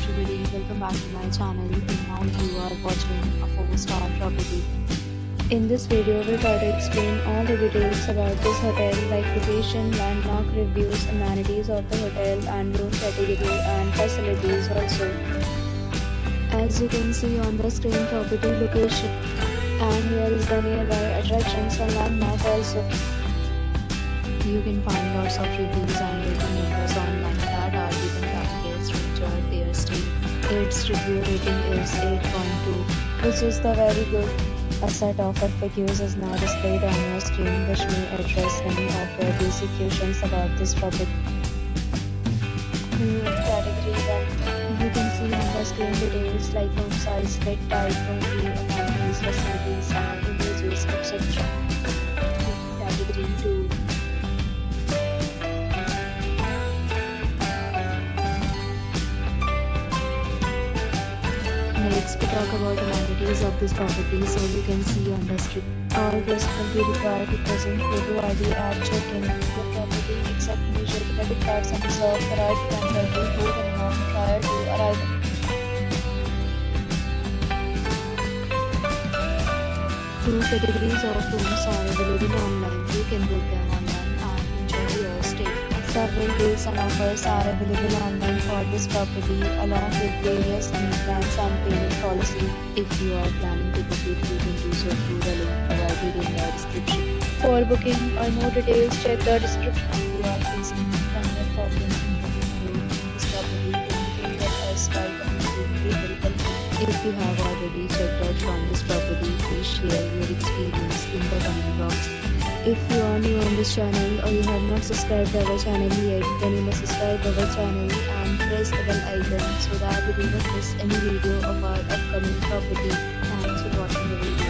everybody, welcome back to my channel. And now you are watching a 4-star property. In this video, we'll try to explain all the details about this hotel like location, landmark reviews, amenities of the hotel and room category and facilities also. As you can see on the screen, property location, and here is the nearby attractions and landmark also. You can find lots of reviews and rating numbers online that are given by guests who enjoyed their stay. Its review rating is 8.2, which is the very good. A set of FAQs is now displayed on your screen, which may address any of your basic questions about this property. Room category 1. You can see on the screen details like room size, bed type, room view, amenities, facilities, and images, etc. Room category 2. Next, we talk about amenities of this property. So you can see on the screen, all guests will be required to present photo ID at check-in. The property accepts major credit cards and reserves the right to temporarily hold an amount prior to arrival. Two categories of rooms are available online. You can book them online and enjoy your stay. Several deals and offers are available online for this property along with various plans and payment policy. If you are planning to book it, you can do so through the link provided in the description. For booking or more details, check the description. If you are facing any problem in booking this property, then you can get us by communicating very helpful. If you have already checked out from this property, please share your experience in the comment box. If you are new on this channel or you have not subscribed our channel yet, then you must subscribe our channel and press the bell icon so that you do not miss any video of our upcoming property. Thanks for watching the video.